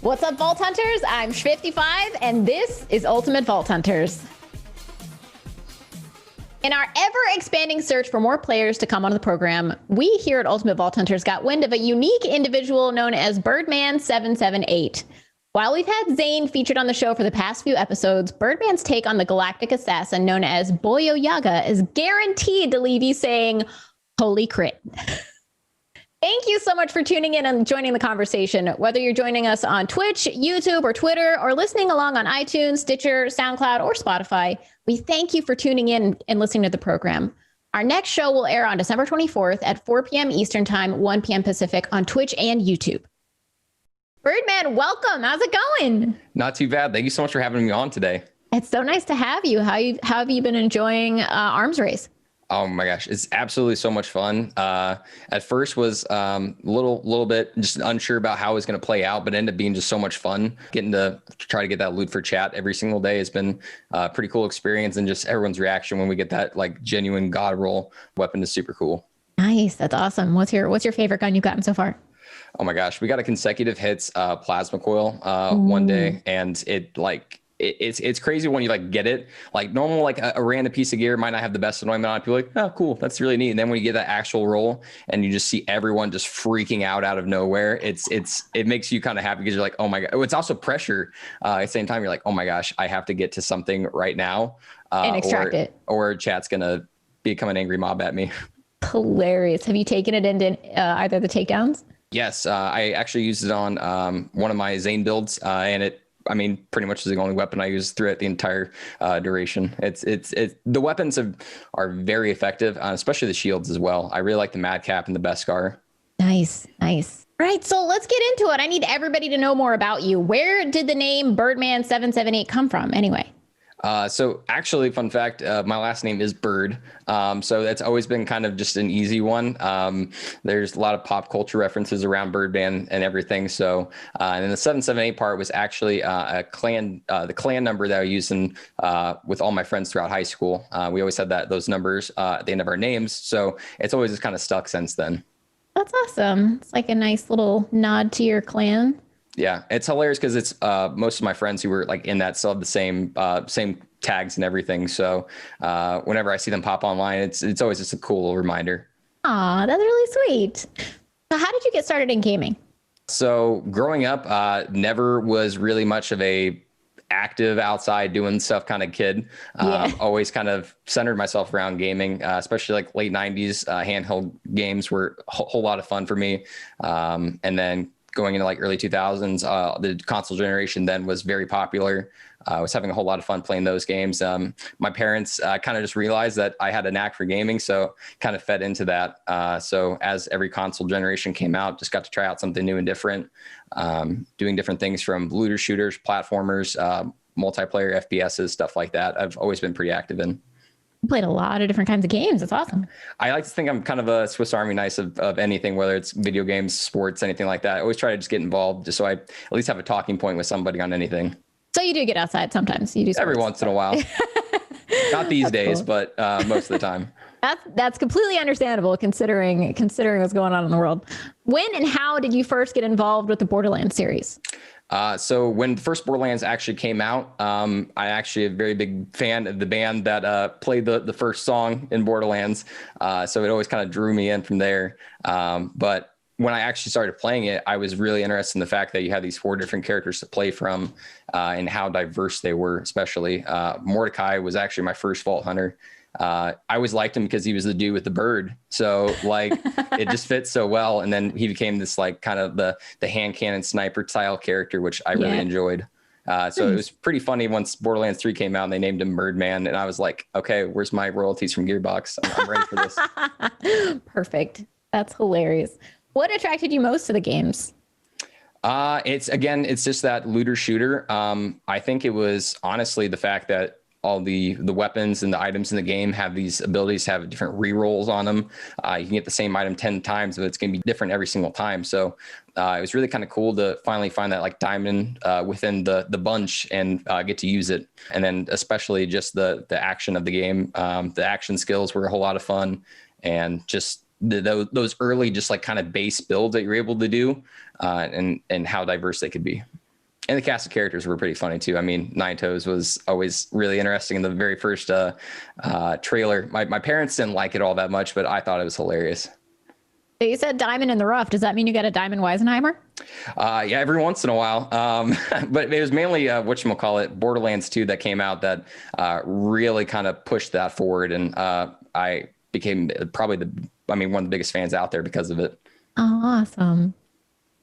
What's up, Vault Hunters? I'm SchviftyFive, and this is Ultimate Vault Hunters. In our ever-expanding search for more players to come onto the program, we here at Ultimate Vault Hunters got wind of a unique individual known as Byrdman778. While we've had Zane featured on the show for the past few episodes, Byrdman's take on the galactic assassin known as Boyo Yaga is guaranteed to leave you saying, holy crit. Thank you so much for tuning in and joining the conversation. Whether you're joining us on Twitch, YouTube, or Twitter, or listening along on iTunes, Stitcher, SoundCloud, or Spotify, we thank you for tuning in and listening to the program. Our next show will air on December 24th at 4 p.m. Eastern Time, 1 p.m. Pacific on Twitch and YouTube. Byrdman, welcome. How's it going? Not too bad. Thank you so much for having me on today. It's so nice to have you. How have you been enjoying Arms Race? Oh my gosh, it's absolutely so much fun. At first was a little bit just unsure about how it was going to play out, but it ended up being just so much fun. Getting to try to get that loot for chat every single day has been a pretty cool experience, and just everyone's reaction when we get that like genuine god roll weapon is super cool. Nice, that's awesome. What's your favorite gun you've gotten so far? Oh my gosh, we got a consecutive hits plasma coil one day, and it's crazy when you like get it. Like normal, like a random piece of gear might not have the best anointment on it. People are like, oh, cool, that's really neat. And then when you get that actual roll and you just see everyone just freaking out of nowhere, it makes you kind of happy because you're like, oh my god. It's also pressure. At the same time, you're like, oh my gosh, I have to get to something right now, and extract it, or chat's gonna become an angry mob at me. Hilarious. Have you taken it into either of the takedowns? Yes, I actually used it on one of my Zane builds, and pretty much is the only weapon I use throughout the entire duration. The weapons are very effective, especially the shields as well. I really like the Madcap and the Beskar. Nice. All right, so let's get into it. I need everybody to know more about you. Where did the name Byrdman778 come from anyway? So actually, fun fact, my last name is Bird. So that's always been kind of just an easy one. There's a lot of pop culture references around Birdman and everything. So, and then the 778 part was actually the clan number that I used with all my friends throughout high school. We always had those numbers at the end of our names. So it's always just kind of stuck since then. That's awesome. It's like a nice little nod to your clan. Yeah, it's hilarious because it's most of my friends who were like in that still have the same tags and everything. So whenever I see them pop online, it's always just a cool little reminder. Aw, that's really sweet. So how did you get started in gaming? So growing up, never was really much of a active outside doing stuff kind of kid. Always kind of centered myself around gaming, especially like late 90s handheld games were a whole lot of fun for me. And then going into like early 2000s, the console generation then was very popular. I was having a whole lot of fun playing those games. My parents kind of just realized that I had a knack for gaming, so kind of fed into that. So as every console generation came out, just got to try out something new and different, doing different things from looter shooters, platformers, multiplayer FPSs, stuff like that. I've always been pretty active in. You played a lot of different kinds of games. That's awesome. I like to think I'm kind of a Swiss Army knife of anything, whether it's video games, sports, anything like that. I always try to just get involved just so I at least have a talking point with somebody on anything. So you do get outside sometimes. You do sports. Every once in a while. Not these days, cool. But most of the time. That's completely understandable considering what's going on in the world. When and how did you first get involved with the Borderlands series? So when the first Borderlands actually came out, I actually a very big fan of the band that played the first song in Borderlands. So it always kind of drew me in from there. But when I actually started playing it, I was really interested in the fact that you had these 4 different characters to play from and how diverse they were, especially. Mordecai was actually my first Vault Hunter. I always liked him because he was the dude with the bird. So like it just fits so well. And then he became this like kind of the hand cannon sniper style character, which I really enjoyed. So it was pretty funny once Borderlands 3 came out and they named him Birdman. And I was like, okay, where's my royalties from Gearbox? I'm ready for this. Perfect. That's hilarious. What attracted you most to the games? It's just that looter shooter. I think it was honestly the fact that all the weapons and the items in the game have these abilities to have different re-rolls on them. You can get the same item 10 times, but it's going to be different every single time. So it was really kind of cool to finally find that like diamond within the bunch and get to use it. And then especially just the action of the game. The action skills were a whole lot of fun, and just those early just like kind of base builds that you're able to do and how diverse they could be. And the cast of characters were pretty funny too. I mean, Nine Toes was always really interesting in the very first trailer. My parents didn't like it all that much, but I thought it was hilarious. You said diamond in the rough. Does that mean you got a diamond Weisenheimer? Yeah, every once in a while. But it was mainly whatchamacallit, Borderlands 2 that came out that really kind of pushed that forward. And I became probably one of the biggest fans out there because of it. Oh, awesome.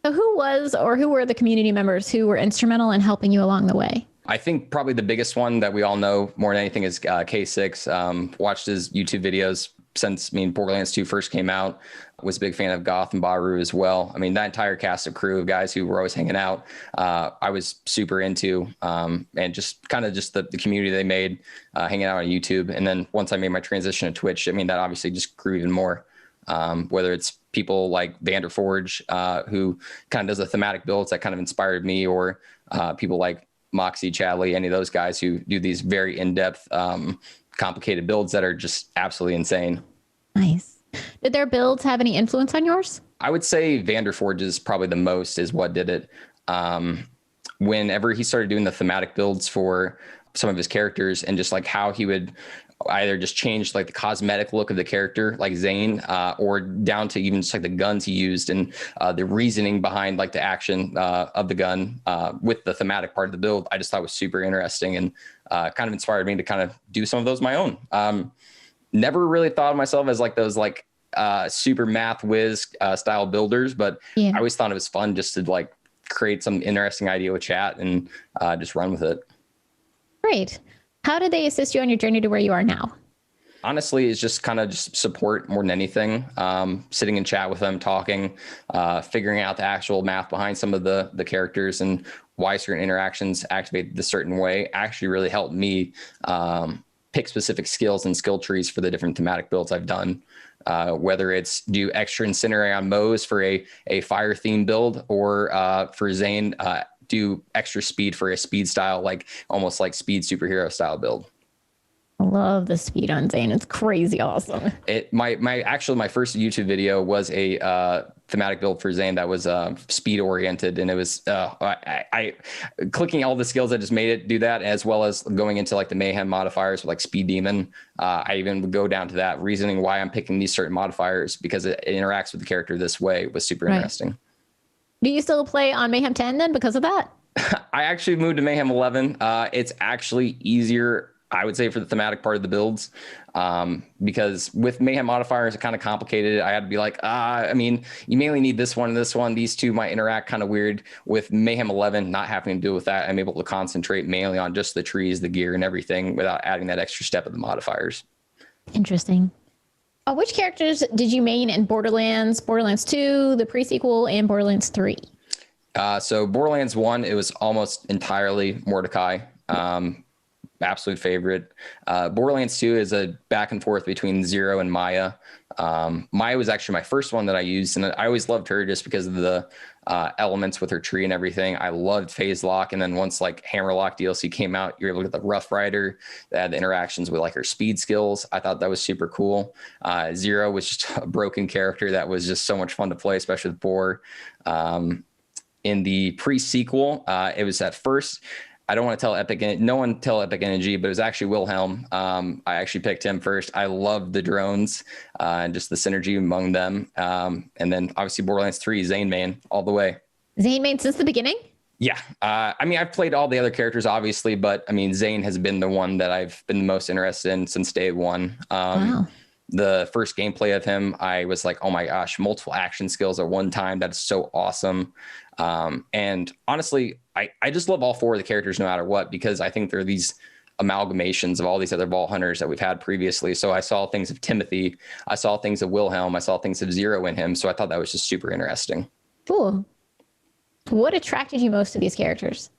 So who were the community members who were instrumental in helping you along the way? I think probably the biggest one that we all know more than anything is K6. Watched his YouTube videos since Borderlands 2 first came out. Was a big fan of Goth and Baru as well. I mean, that entire cast of crew of guys who were always hanging out, I was super into, and just kind of just the community they made, hanging out on YouTube. And then once I made my transition to Twitch, I mean, that obviously just grew even more. Whether it's people like Vanderforge, who kind of does the thematic builds that kind of inspired me, or people like Moxie, Chadley, any of those guys who do these very in-depth, complicated builds that are just absolutely insane. Nice. Did their builds have any influence on yours? I would say Vanderforge is probably the most is what did it. Whenever he started doing the thematic builds for some of his characters and just like how he would either just change like the cosmetic look of the character like Zane, or down to even just like the guns he used and the reasoning behind like the action of the gun with the thematic part of the build, I just thought was super interesting and kind of inspired me to kind of do some of those my own. Never really thought of myself as like those like super math whiz style builders, but I always thought it was fun just to like create some interesting idea with chat and just run with it. Great. How did they assist you on your journey to where you are now? Honestly, it's just kind of just support more than anything. Sitting in chat with them, talking, figuring out the actual math behind some of the characters and why certain interactions activate the certain way actually really helped me pick specific skills and skill trees for the different thematic builds I've done. Whether it's do extra incendiary on Moe's for a fire theme build, or for Zane, do extra speed for a speed style, like almost like speed superhero style build. I love the speed on Zane. It's crazy awesome. My first YouTube video was a thematic build for Zane that was speed oriented, and it was I clicking all the skills that just made it do that, as well as going into like the mayhem modifiers with like speed demon. I even would go down to that reasoning why I'm picking these certain modifiers because it interacts with the character this way was super interesting. Do you still play on Mayhem 10 then because of that? I actually moved to Mayhem 11. It's actually easier, I would say, for the thematic part of the builds, because with Mayhem modifiers, it kind of complicated. I had to be like, you mainly need this one and this one. These two might interact kind of weird. With Mayhem 11, not having to deal with that, I'm able to concentrate mainly on just the trees, the gear, and everything without adding that extra step of the modifiers. Interesting. Which characters did you main in Borderlands 2, the pre-sequel, and Borderlands 3? So Borderlands 1, it was almost entirely Mordecai. Absolute favorite. Borderlands 2 is a back and forth between Zero and Maya. Maya was actually my first one that I used, and I always loved her just because of the elements with her tree and everything. I loved Phase Lock, and then once like Hammerlock DLC came out, you're able to get the Rough Rider that had the interactions with like her speed skills. I thought that was super cool. Zero was just a broken character that was just so much fun to play, especially with Boar. In the pre-sequel, it was at first, I don't want to tell Epic, no one tell Epic Energy, but it was actually Wilhelm. I actually picked him first. I loved the drones and just the synergy among them. And then obviously Borderlands 3, Zane main all the way. Zane main since the beginning? Yeah. I've played all the other characters obviously, but Zane has been the one that I've been the most interested in since day one. Wow. The first gameplay of him, I was like, oh my gosh, multiple action skills at one time. That is so awesome. And honestly, I just love all four of the characters no matter what, because I think they're these amalgamations of all these other Vault Hunters that we've had previously. So I saw things of Timothy, I saw things of Wilhelm, I saw things of Zero in him. So I thought that was just super interesting. Cool. What attracted you most to these characters?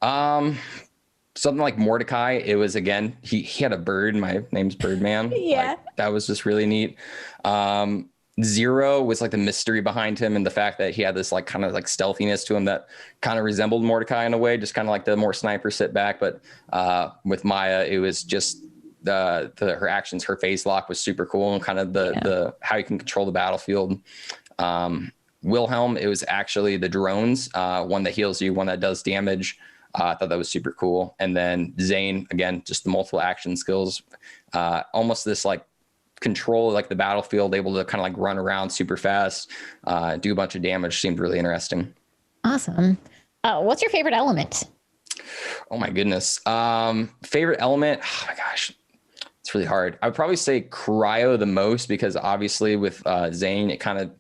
Something like Mordecai, it was, again, he had a bird. My name's Byrdman. Yeah. That was just really neat. Zero was like the mystery behind him and the fact that he had this like kind of like stealthiness to him that kind of resembled Mordecai in a way, just kind of like the more sniper sit back. But with Maya, it was just her actions, her phase lock was super cool, and kind of the how you can control the battlefield. Wilhelm, it was actually the drones, one that heals you, one that does damage. I thought that was super cool. And then Zane, again, just the multiple action skills, almost this like control like the battlefield, able to kind of like run around super fast, do a bunch of damage. Seemed really interesting. Awesome. What's your favorite element? Oh my goodness. Favorite element? Oh my gosh. It's really hard. I would probably say cryo the most, because obviously with Zane, it kind of,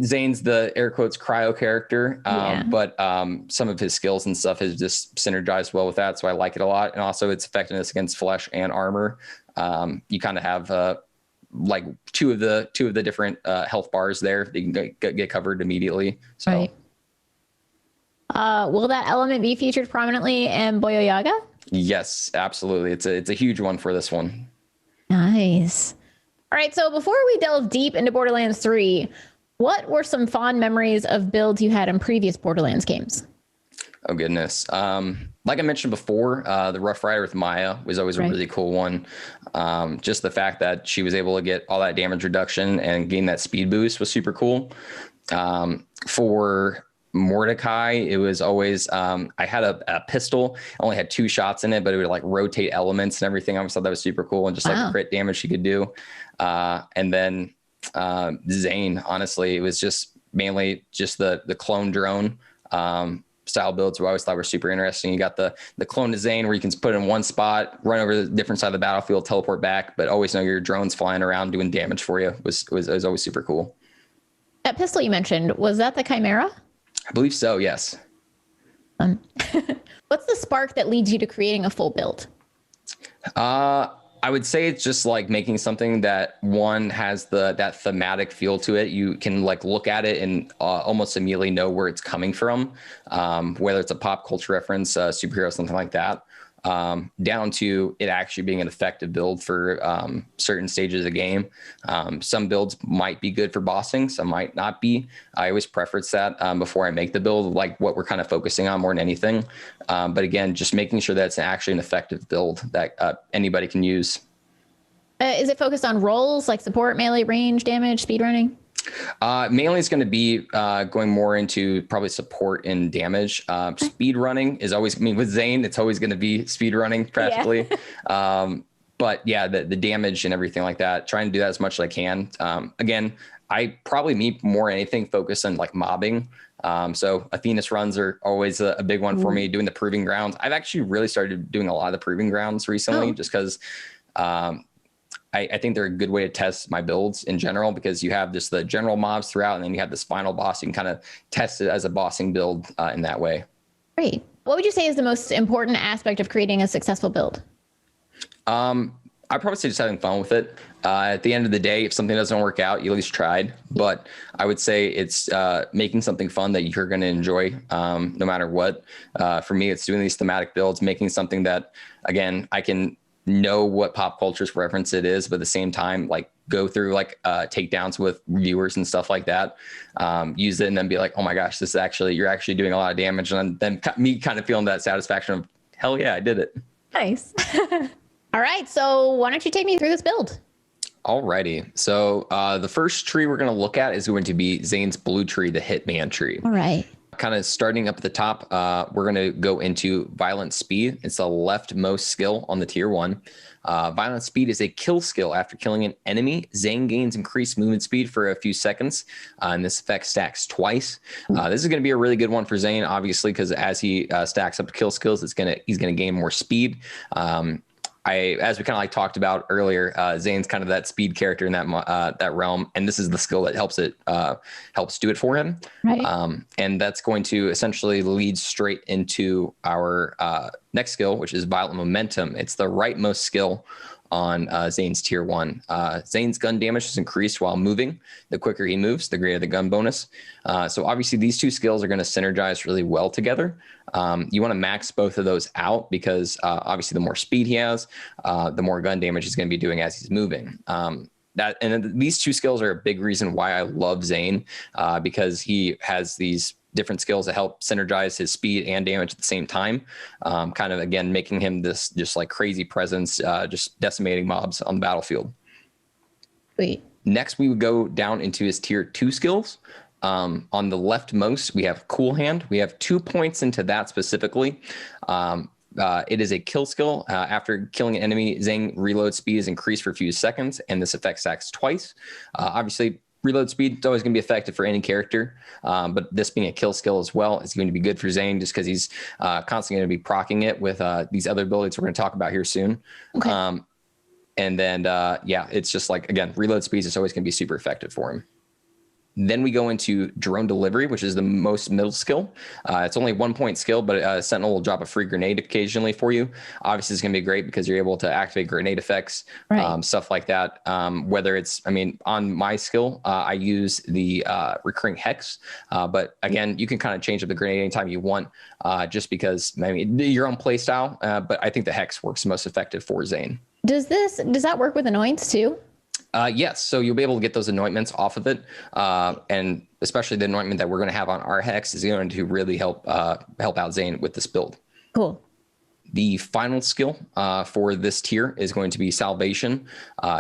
Zane's the air quotes cryo character, but some of his skills and stuff has just synergized well with that. So I like it a lot. And also its effectiveness against flesh and armor. You kind of have like two of the different health bars there. They can get covered immediately. So. Right. Will that element be featured prominently in Boyo Yaga? Yes, absolutely. It's a huge one for this one. Nice. All right. So before we delve deep into Borderlands 3, what were some fond memories of builds you had in previous Borderlands games? Oh, goodness. Like I mentioned before, the Rough Rider with Maya was always a really cool one. Just the fact that she was able to get all that damage reduction and gain that speed boost was super cool. For Mordecai, it was always, I had a pistol, I only had 2 shots in it, but it would like rotate elements and everything. I always thought that was super cool, and just like the crit damage she could do. And then Zane, honestly, it was just mainly just the clone drone style builds I always thought were super interesting. You got the clone to Zane, where you can put it in one spot, run over the different side of the battlefield, teleport back, but always know your drone's flying around doing damage for you. Was always super cool. That pistol you mentioned, was that the Chimera? I believe so, yes. What's the spark that leads you to creating a full build? I would say it's just like making something that one has that thematic feel to it. You can like look at it and almost immediately know where it's coming from, whether it's a pop culture reference, superhero, something like that, down to it actually being an effective build for certain stages of the game. Some builds might be good for bossing, some might not be. I always preference that before I make the build, like what we're kind of focusing on more than anything. But again, just making sure that it's actually an effective build that anybody can use. Is it focused on roles like support, melee, range, damage, speedrunning? Mainly it's going to be going more into probably support and damage. Speed running is always, I mean, with Zane, it's always going to be speed running practically. Yeah. But yeah, the damage and everything like that, trying to do that as much as I can. Again, I probably need more anything focused on like mobbing. So Athena's runs are always a big one for me, doing the proving grounds. I've actually really started doing a lot of the proving grounds recently, just because I think they're a good way to test my builds in general, because you have just the general mobs throughout, and then you have this final boss. You can kind of test it as a bossing build in that way. Great. What would you say is the most important aspect of creating a successful build? I'd probably say just having fun with it. At the end of the day, if something doesn't work out, you at least tried. But I would say it's making something fun that you're going to enjoy no matter what. For me, it's doing these thematic builds, making something that, again, I can know what pop culture's reference it is, but at the same time, like go through like takedowns with viewers and stuff like that, use it and then be like, oh my gosh, this is actually, you're actually doing a lot of damage. And then me kind of feeling that satisfaction of, hell yeah, I did it. Nice. All right. So why don't you take me through this build? Alrighty. So the first tree we're going to look at is going to be Zane's blue tree, the Hitman tree. All right. Kind of starting up at the top, we're going to go into Violent Speed. It's the leftmost skill on the tier 1. Violent Speed is a kill skill. After killing an enemy, Zane gains increased movement speed for a few seconds, and this effect stacks twice. This is going to be a really good one for Zane, obviously, because as he stacks up kill skills, he's going to gain more speed. As we kind of like talked about earlier, Zane's kind of that speed character in that realm, and this is the skill that helps do it for him. Right. And that's going to essentially lead straight into our next skill, which is Violent Momentum. It's the rightmost skill on Zane's tier 1. Zane's gun damage is increased while moving. The quicker he moves, the greater the gun bonus. So obviously these two skills are going to synergize really well together. You want to max both of those out, because obviously the more speed he has, the more gun damage he's going to be doing as he's moving. These two skills are a big reason why I love Zane, because he has these different skills that help synergize his speed and damage at the same time. Kind of, again, making him this just like crazy presence, just decimating mobs on the battlefield. Sweet. Next, we would go down into his tier 2 skills. On the leftmost, we have Cool Hand. We have 2 points into that specifically. It is a kill skill. After killing an enemy, Zane reload speed is increased for a few seconds, and this effect stacks twice. Obviously, reload speed is always going to be effective for any character, but this being a kill skill as well is going to be good for Zane just because he's constantly going to be proccing it with these other abilities we're going to talk about here soon. Okay. And then, yeah, it's just like, again, reload speed is always going to be super effective for him. Then we go into drone delivery, which is the most middle skill. It's only 1 point skill, but Sentinel will drop a free grenade occasionally for you. Obviously, it's going to be great because you're able to activate grenade effects, right. Stuff like that. Whether it's, I mean, on my skill, I use the recurring hex, but again, you can kind of change up the grenade anytime you want, just because, I mean, your own play style. But I think the hex works most effective for Zane. Does that work with anoints too? Yes, so you'll be able to get those anointments off of it, and especially the anointment that we're going to have on our hex is going to really help out Zane with this build. Cool. The final skill for this tier is going to be Salvation.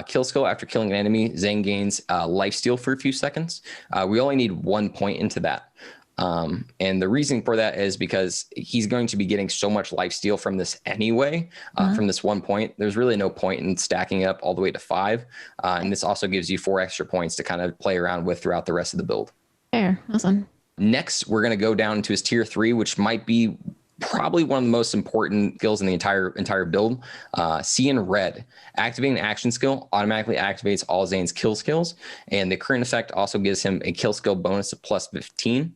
Kill skill. After killing an enemy, Zane gains lifesteal for a few seconds. We only need 1 point into that. And the reason for that is because he's going to be getting so much lifesteal from this anyway, from this 1 point. There's really no point in stacking up all the way to 5. And this also gives you 4 extra points to kind of play around with throughout the rest of the build. Fair. Awesome. Next, we're going to go down to his tier 3, which might be probably one of the most important skills in the entire build. See in Red. Activating an action skill automatically activates all Zane's kill skills. And the current effect also gives him a kill skill bonus of plus 15.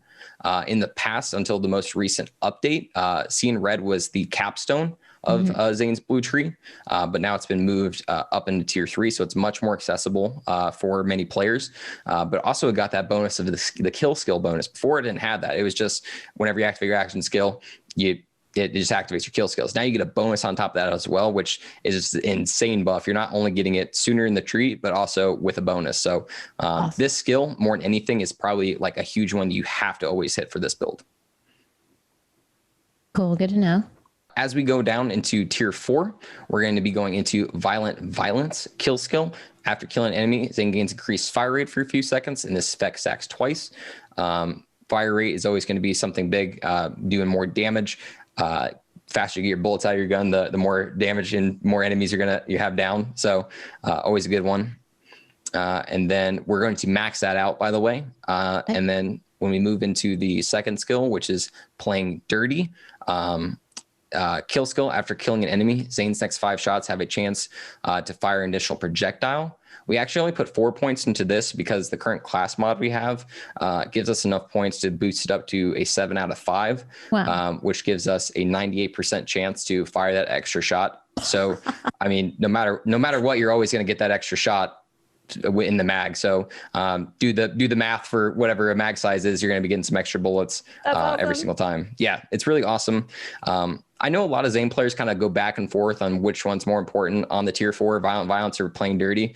In the past, until the most recent update, See in Red was the capstone of Zane's blue tree, but now it's been moved up into tier 3, so it's much more accessible for many players. But also it got that bonus of the kill skill bonus. Before it didn't have that. It was just whenever you activate your action skill, it just activates your kill skills. Now you get a bonus on top of that as well, which is an insane buff. You're not only getting it sooner in the tree, but also with a bonus. So awesome. This skill, more than anything, is probably like a huge one you have to always hit for this build. Cool, good to know. As we go down into tier 4, we're going to be going into Violent Violence kill skill. After killing an enemy, Zane gains increased fire rate for a few seconds, and this effect stacks twice. Fire rate is always going to be something big, doing more damage. Faster you get your bullets out of your gun, the more damage and more enemies you have down. So always a good one. And then we're going to max that out, by the way. And then when we move into the second skill, which is Playing Dirty, kill skill. After killing an enemy, Zane's next 5 shots have a chance to fire an additional projectile. We actually only put 4 points into this because the current class mod we have gives us enough points to boost it up to a 7 out of 5, wow. Which gives us a 98% chance to fire that extra shot. So, I mean, no matter what, you're always going to get that extra shot in the mag. So do the math for whatever a mag size is. You're going to be getting some extra bullets awesome. Every single time. Yeah, it's really awesome. I know a lot of Zane players kind of go back and forth on which one's more important on the tier 4, Violent Violence or Playing Dirty.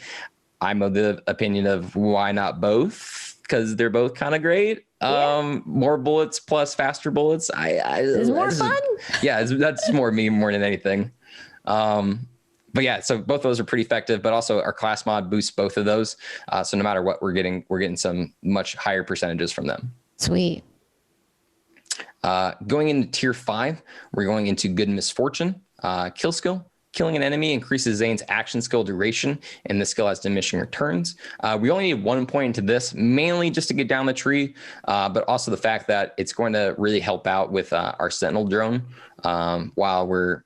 I'm of the opinion of why not both? Because they're both kind of great. Yeah. More bullets plus faster bullets. It's more fun. Yeah, that's more me more than anything. But yeah, so both of those are pretty effective, but also our class mod boosts both of those. So no matter what we're getting some much higher percentages from them. Sweet. Going into tier 5, we're going into Good Misfortune. Kill skill. Killing an enemy increases Zane's action skill duration, and the skill has diminishing returns. We only need 1 point into this, mainly just to get down the tree, but also the fact that it's going to really help out with our Sentinel drone while we're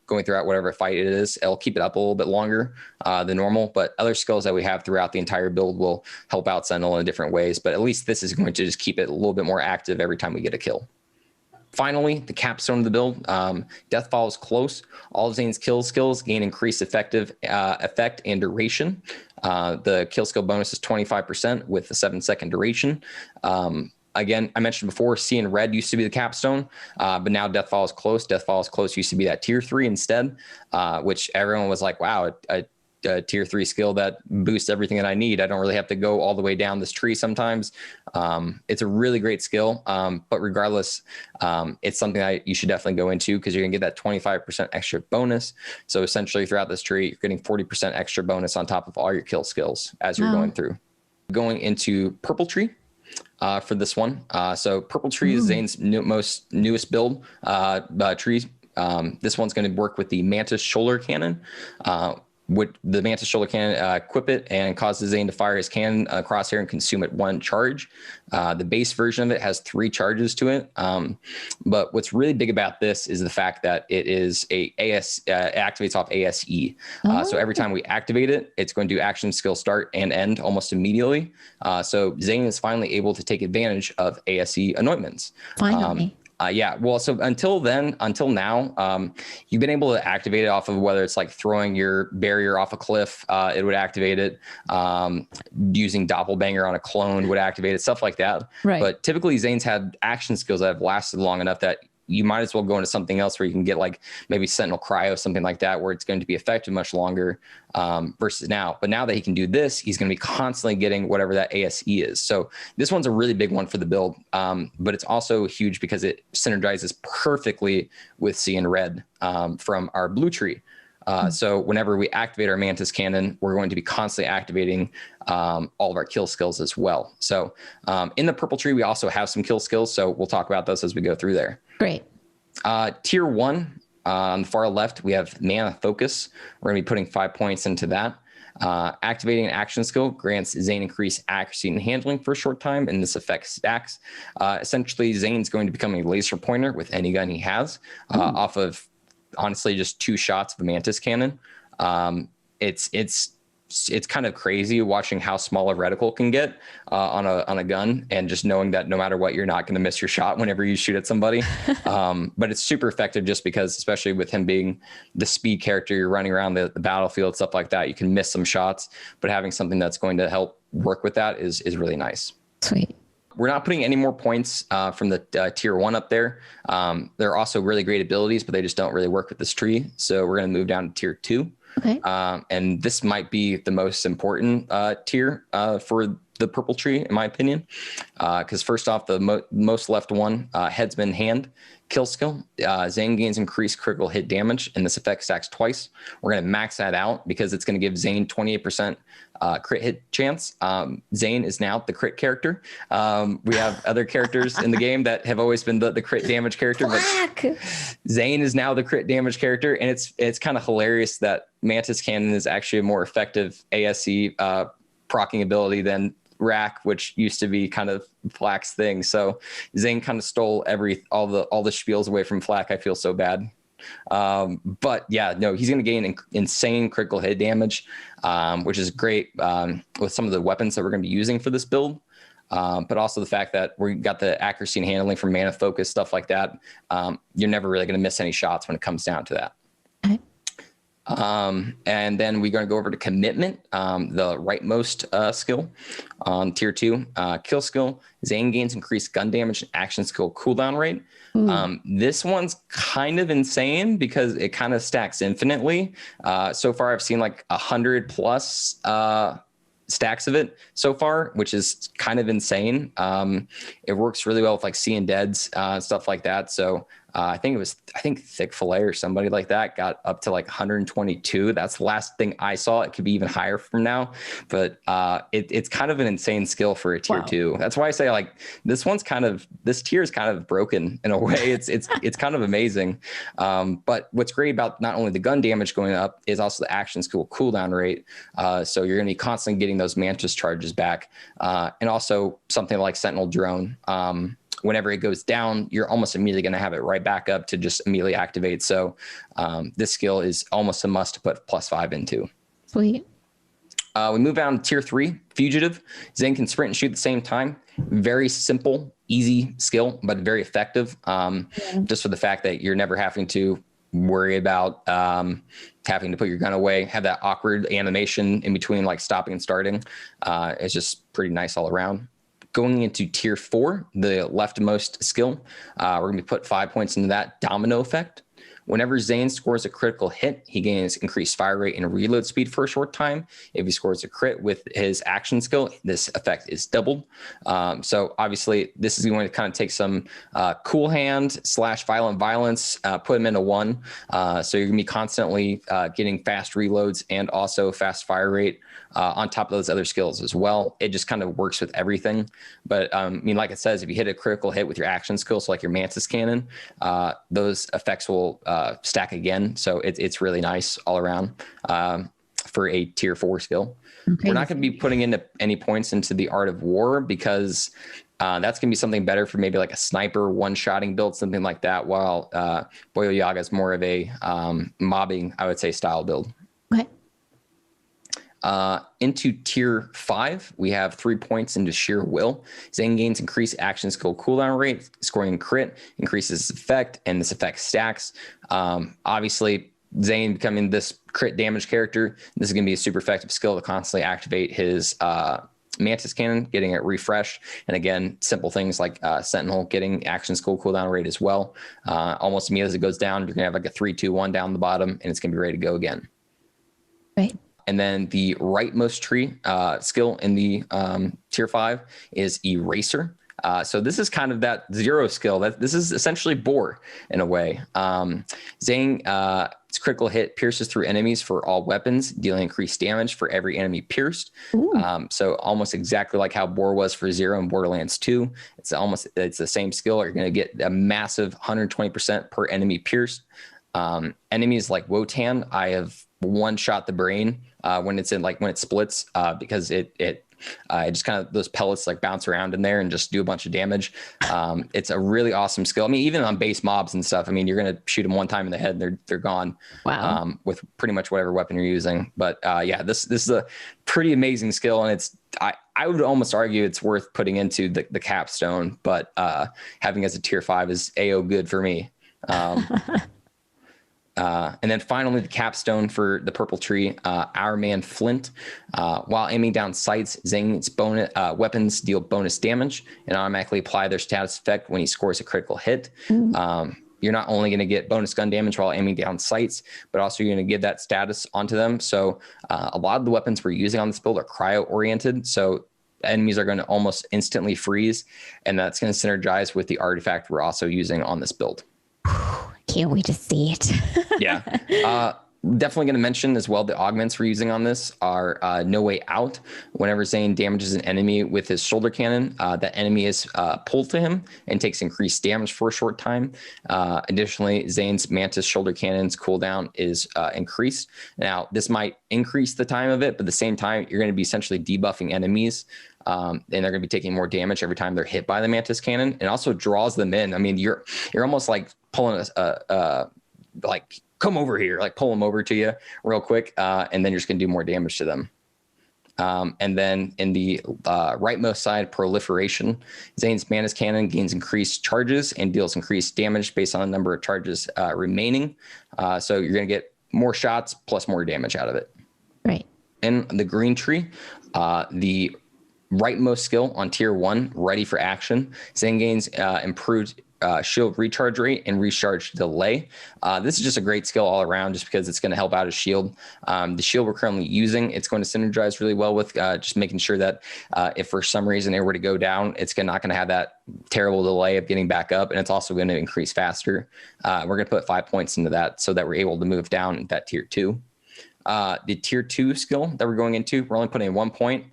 going throughout whatever fight it is. It'll keep it up a little bit longer than normal, but other skills that we have throughout the entire build will help out Sentinel in different ways, but at least this is going to just keep it a little bit more active every time we get a kill. Finally, the capstone of the build, Death Follows Close. All of Zane's kill skills gain increased effect and duration. The kill skill bonus is 25% with a 7-second duration. Again, I mentioned before, See in Red used to be the capstone, but now Death Follows Close. Death Follows Close used to be that tier 3 instead, which everyone was like, wow, a tier 3 skill that boosts everything that I need. I don't really have to go all the way down this tree sometimes. It's a really great skill, but regardless, it's something that you should definitely go into because you're gonna get that 25% extra bonus. So essentially throughout this tree, you're getting 40% extra bonus on top of all your kill skills as you're going through. Going into Purple Tree. for this one. So Purple Tree is Zane's newest build tree. This one's going to work with the Mantis Shoulder Cannon. With the Mantis Shoulder Cannon, equip it and causes Zane to fire his cannon crosshair and consume it 1 charge. The base version of it has 3 charges to it. But what's really big about this is the fact that it is it activates off ASE. So every time we activate it, it's going to do action, skill, start, and end almost immediately. So Zane is finally able to take advantage of ASE anointments. Finally. Yeah, well, so until now, you've been able to activate it off of whether it's like throwing your barrier off a cliff, it would activate it. Using Doppelbanger on a clone would activate it, stuff like that. Right. But typically Zane's had action skills that have lasted long enough that you might as well go into something else where you can get like maybe Sentinel Cryo, something like that, where it's going to be effective much longer versus now. But now that he can do this, he's going to be constantly getting whatever that ASE is. So this one's a really big one for the build, but it's also huge because it synergizes perfectly with Seeing Red from our blue tree. So whenever we activate our Mantis Cannon, we're going to be constantly activating all of our kill skills as well. So in the purple tree, we also have some kill skills. So we'll talk about those as we go through there. Great. Tier 1, on the far left, we have Mana Focus. We're going to be putting 5 points into that. Activating an action skill grants Zane increased accuracy and handling for a short time, and this effect stacks. Essentially, Zane's going to become a laser pointer with any gun he has off of, honestly, just 2 shots of a Mantis Cannon. It's kind of crazy watching how small a reticle can get on a gun, and just knowing that no matter what, you're not going to miss your shot whenever you shoot at somebody. But it's super effective just because, especially with him being the speed character, you're running around the battlefield, stuff like that, you can miss some shots, but having something that's going to help work with that is really nice. Sweet. We're not putting any more points from the tier 1 up there. They're also really great abilities, but they just don't really work with this tree. So we're going to move down to tier 2. Okay. And this might be the most important tier for the purple tree, in my opinion. Because first off, the most left one, Headsman Hand kill skill. Zane gains increased critical hit damage, and this effect stacks twice. We're going to max that out because it's going to give Zane 28% crit hit chance. Zane is now the crit character. We have other characters in the game that have always been the crit damage character, but Zane is now the crit damage character, and it's kind of hilarious that Mantis Cannon is actually a more effective ASE proccing ability than Rack, which used to be kind of Flack's thing. So Zane kind of stole all the spiels away from Flack. I feel so bad. But yeah, no, he's going to gain insane critical hit damage, which is great with some of the weapons that we're going to be using for this build. But also the fact that we got the accuracy and handling from Mana Focus, stuff like that. You're never really going to miss any shots when it comes down to that. Okay. And then we're going to go over to Commitment, the rightmost skill on tier 2. Kill skill, Zane gains increased gun damage and action skill cooldown rate. This one's kind of insane because it kind of stacks infinitely. So far, I've seen like 100 plus stacks of it so far, which is kind of insane. It works really well with like Seeing Deads, stuff like that. So I think Thick Fillet or somebody like that got up to like 122. That's the last thing I saw. It could be even higher from now, but it's kind of an insane skill for a tier 2. That's why I say like this tier is kind of broken in a way. It's kind of amazing. But what's great about not only the gun damage going up is also the action skill cooldown rate. So you're going to be constantly getting those Mantis charges back, and also something like Sentinel Drone. Whenever it goes down, you're almost immediately going to have it right back up to just immediately activate. So this skill is almost a must to put +5 into. Sweet. We move down to tier 3, Fugitive. Zane can sprint and shoot at the same time. Very simple, easy skill, but very effective. Just for the fact that you're never having to worry about having to put your gun away, have that awkward animation in between like stopping and starting. It's just pretty nice all around. Going into tier 4, the leftmost skill, we're going to put 5 points into that domino effect. Whenever Zane scores a critical hit, he gains increased fire rate and reload speed for a short time. If he scores a crit with his action skill, this effect is doubled. So obviously, this is going to kind of take some cool hand / violent violence, put him into 1. So you're going to be constantly getting fast reloads and also fast fire rate on top of those other skills as well. It just kind of works with everything. But I mean, like it says, if you hit a critical hit with your action skill, so like your Mantis Cannon, those effects will stack again. So it's really nice all around for a tier 4 skill. Okay. We're not going to be putting into any points into the Art of War because that's going to be something better for maybe like a sniper one-shotting build, something like that, while Boyo Yaga is more of a mobbing, I would say, style build. Okay. Into tier 5, we have 3 points into Sheer Will. Zane gains increased action skill cooldown rate, scoring crit, increases effect, and this effect stacks. Obviously, Zane becoming this crit damage character, this is going to be a super effective skill to constantly activate his Mantis Cannon, getting it refreshed. And again, simple things like Sentinel getting action skill cooldown rate as well. Almost immediately as it goes down, you're going to have like a 3-2-1 down the bottom, and it's going to be ready to go again. Right. And then the rightmost tree skill in the tier 5 is Eraser. So this is kind of that 0 skill. This is essentially Boar in a way. Zane, its critical hit pierces through enemies for all weapons, dealing increased damage for every enemy pierced. So almost exactly like how Boar was for 0 in Borderlands 2. It's the same skill. You're going to get a massive 120% per enemy pierced. Enemies like Wotan, I have one-shot the brain when it splits because it just kind of those pellets like bounce around in there and just do a bunch of damage. It's a really awesome skill. I mean, even on base mobs and stuff, I mean, you're going to shoot them one time in the head and they're gone. Wow. With pretty much whatever weapon you're using. But yeah, this is a pretty amazing skill, and I would almost argue it's worth putting into the capstone, but having as a tier 5 is AO good for me. And then finally, the capstone for the purple tree, Our Man Flint. While aiming down sights, Zane's weapons deal bonus damage and automatically apply their status effect when he scores a critical hit. You're not only going to get bonus gun damage while aiming down sights, but also you're going to give that status onto them. So a lot of the weapons we're using on this build are cryo-oriented. So enemies are going to almost instantly freeze, and that's going to synergize with the artifact we're also using on this build. Can't wait to see it. Yeah. Definitely going to mention as well, the augments we're using on this are No Way Out. Whenever Zane damages an enemy with his shoulder cannon, that enemy is pulled to him and takes increased damage for a short time. Additionally, Zane's Mantis shoulder cannon's cooldown is increased. Now, this might increase the time of it, but at the same time, you're going to be essentially debuffing enemies. And they're going to be taking more damage every time they're hit by the Mantis Cannon, and also draws them in. I mean, you're almost like pulling like come over here, like pull them over to you real quick, and then you're just going to do more damage to them. And then in the rightmost side, Proliferation, Zane's Mantis Cannon gains increased charges and deals increased damage based on the number of charges remaining. So you're going to get more shots plus more damage out of it. Right. In the green tree, the rightmost skill on tier 1, Ready for Action, Zane gains improved shield recharge rate and recharge delay. This is just a great skill all around just because it's going to help out his shield. The shield we're currently using, it's going to synergize really well with just making sure that if for some reason it were to go down, it's not going to have that terrible delay of getting back up, and it's also going to increase faster. We're going to put 5 points into that so that we're able to move down that tier 2. The tier 2 skill that we're going into, we're only putting in 1 point,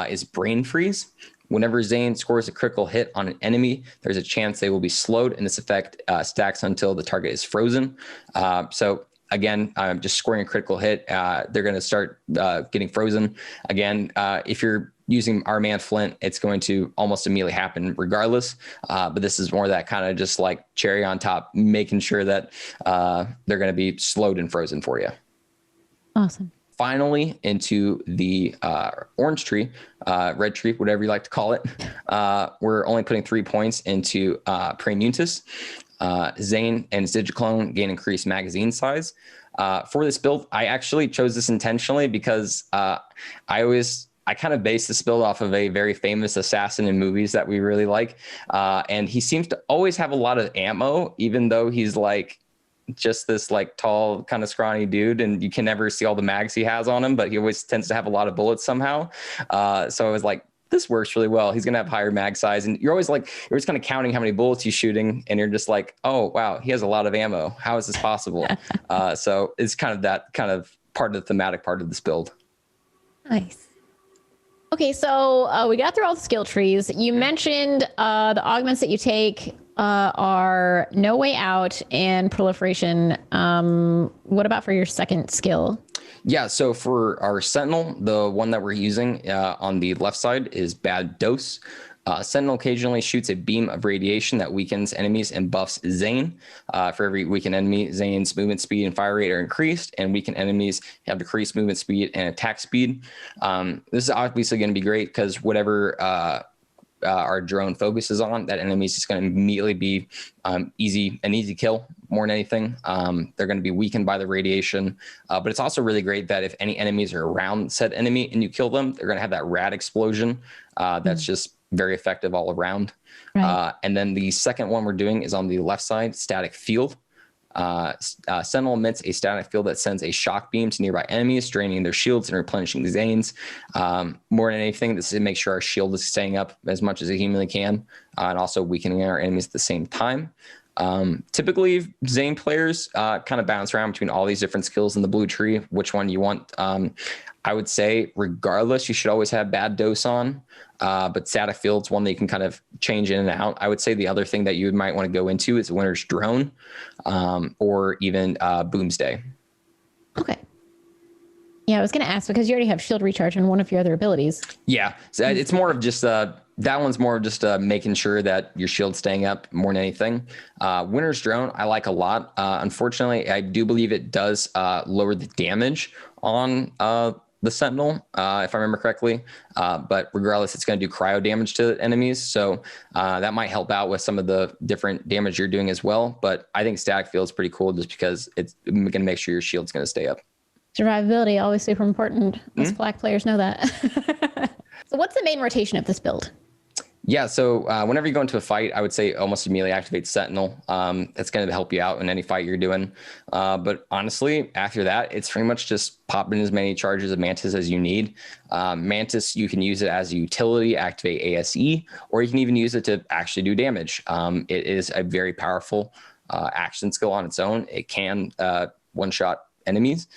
is Brain Freeze. Whenever Zane scores a critical hit on an enemy, there's a chance they will be slowed, and this effect stacks until the target is frozen. So again, just scoring a critical hit, they're going to start getting frozen. Again, if you're using Our Man Flint, it's going to almost immediately happen regardless. But this is more that kind of just like cherry on top, making sure that they're going to be slowed and frozen for you. Awesome. Finally, into the orange tree, red tree, whatever you like to call it. We're only putting 3 points into Praemuntus. Zane and his Digiclone gain increased magazine size. For this build, I actually chose this intentionally because I kind of base this build off of a very famous assassin in movies that we really like. And he seems to always have a lot of ammo, even though he's like just this like tall, kind of scrawny dude, and you can never see all the mags he has on him, but he always tends to have a lot of bullets somehow. So I was like, this works really well. He's going to have higher mag size. And you're always kind of counting how many bullets he's shooting. And you're just like, oh, wow, he has a lot of ammo. How is this possible? So it's kind of that kind of part of the thematic part of this build. Nice. Okay, so we got through all the skill trees. You mentioned the augments that you take are No Way Out and Proliferation. What about for your second skill? Yeah, so for our Sentinel, the one that we're using on the left side is Bad Dose. Sentinel occasionally shoots a beam of radiation that weakens enemies and buffs Zane. For every weakened enemy, Zane's movement speed and fire rate are increased, and weakened enemies have decreased movement speed and attack speed. This is obviously going to be great because whatever our drone focuses on, that enemy is just going to immediately be an easy kill more than anything. They're going to be weakened by the radiation, but it's also really great that if any enemies are around said enemy and you kill them, they're going to have that rad explosion. That's just very effective all around. Right. And then the second one we're doing is on the left side, Static Field. Sentinel emits a static field that sends a shock beam to nearby enemies, draining their shields and replenishing the Zanes. More than anything, this is to make sure our shield is staying up as much as it humanly can, and also weakening our enemies at the same time. Typically, Zane players kind of bounce around between all these different skills in the blue tree, which one you want. I would say, regardless, you should always have Bad Dose on, but Static Field's one that you can kind of change in and out. I would say the other thing that you might want to go into is Winter's Drone, or even Boomsday. Okay. Yeah, I was going to ask because you already have Shield Recharge in one of your other abilities. Yeah, so it's more of just that one's more of just making sure that your shield's staying up more than anything. Winter's Drone, I like a lot. Unfortunately, I do believe it does lower the damage on the Sentinel, if I remember correctly. But regardless, it's going to do cryo damage to enemies. So that might help out with some of the different damage you're doing as well. But I think Static Field is pretty cool just because it's going to make sure your shield's going to stay up. Survivability, always super important. Us Black players know that. So what's the main rotation of this build? Yeah, so whenever you go into a fight, I would say almost immediately activate Sentinel. That's going to help you out in any fight you're doing. But honestly, after that, it's pretty much just pop in as many charges of Mantis as you need. Mantis, you can use it as a utility, activate ASE, or you can even use it to actually do damage. It is a very powerful action skill on its own. It can one-shot enemies.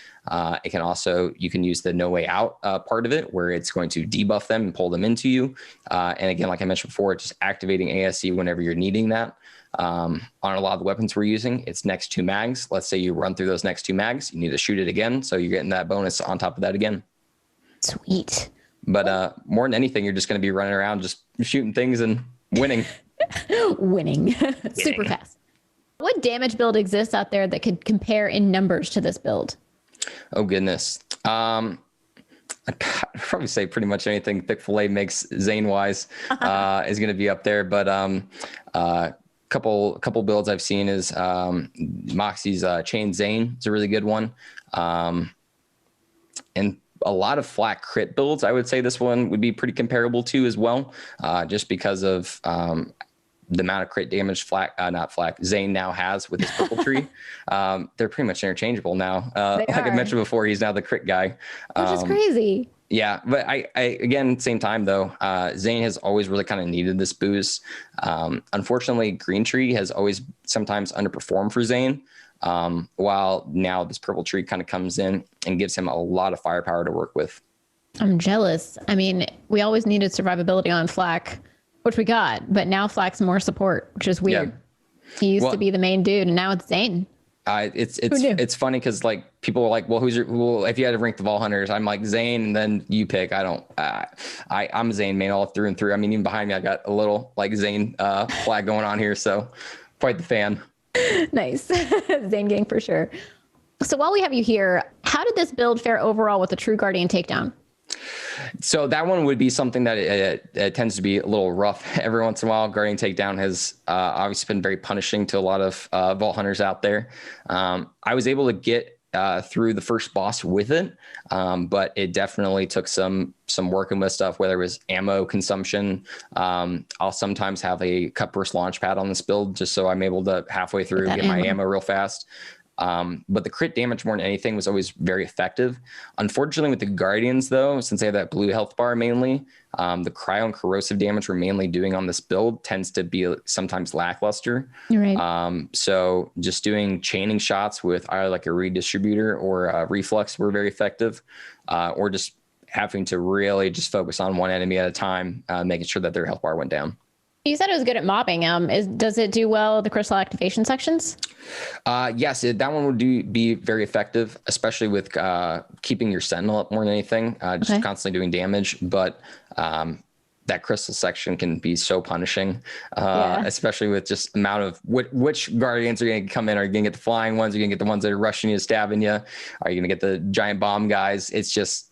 It can also, you can use the No Way Out part of it where it's going to debuff them and pull them into you. And again, like I mentioned before, just activating ASE whenever you're needing that. On a lot of the weapons we're using, it's next 2 mags. Let's say you run through those next 2 mags, you need to shoot it again. So you're getting that bonus on top of that again. Sweet. But more than anything, you're just going to be running around just shooting things and winning. Winning. Super fast. What damage build exists out there that could compare in numbers to this build? Oh, goodness. I'd probably say pretty much anything Thick Fillet makes Zane-wise is going to be up there. But couple builds I've seen is Moxie's Chain Zane is a really good one. And a lot of Flak crit builds, I would say this one would be pretty comparable to as well, just because of the amount of crit damage Zane now has with his purple tree. They're pretty much interchangeable now. Like I mentioned before, he's now the crit guy. Which is crazy. Yeah, but I again, same time though, Zane has always really kind of needed this boost. Unfortunately, Green Tree has always sometimes underperformed for Zane, while now this purple tree kind of comes in and gives him a lot of firepower to work with. I'm jealous. I mean, we always needed survivability on Flak, which we got, but now Flak's more support, which is weird. Yeah. He used to be the main dude, and now it's Zane. It's funny because like people are like, well, if you had to rank the Vol Hunters, I'm like Zane, and then you pick. I'm a Zane main all through and through. I mean, even behind me, I got a little like Zane flag going on here, so quite the fan. Nice. Zane gang for sure. So while we have you here, how did this build fare overall with the True Guardian takedown? So that one would be something that it tends to be a little rough every once in a while. Guardian Takedown has obviously been very punishing to a lot of Vault Hunters out there. I was able to get through the first boss with it, but it definitely took some working with stuff, whether it was ammo consumption. I'll sometimes have a cut burst launch pad on this build just so I'm able to halfway through get my ammo real fast. But the crit damage more than anything was always very effective. Unfortunately, with the Guardians, though, since they have that blue health bar mainly, the cryo and corrosive damage we're mainly doing on this build tends to be sometimes lackluster. Right. So just doing chaining shots with either like a redistributor or a reflux were very effective, or just having to really just focus on one enemy at a time, making sure that their health bar went down. You said it was good at mobbing. Does it do well at the crystal activation sections? Yes, that one would be very effective, especially with keeping your sentinel up more than anything, just constantly doing damage. But that crystal section can be so punishing, especially with just amount of which guardians are going to come in. Are you going to get the flying ones? Are you going to get the ones that are rushing you, stabbing you? Are you going to get the giant bomb guys? It's just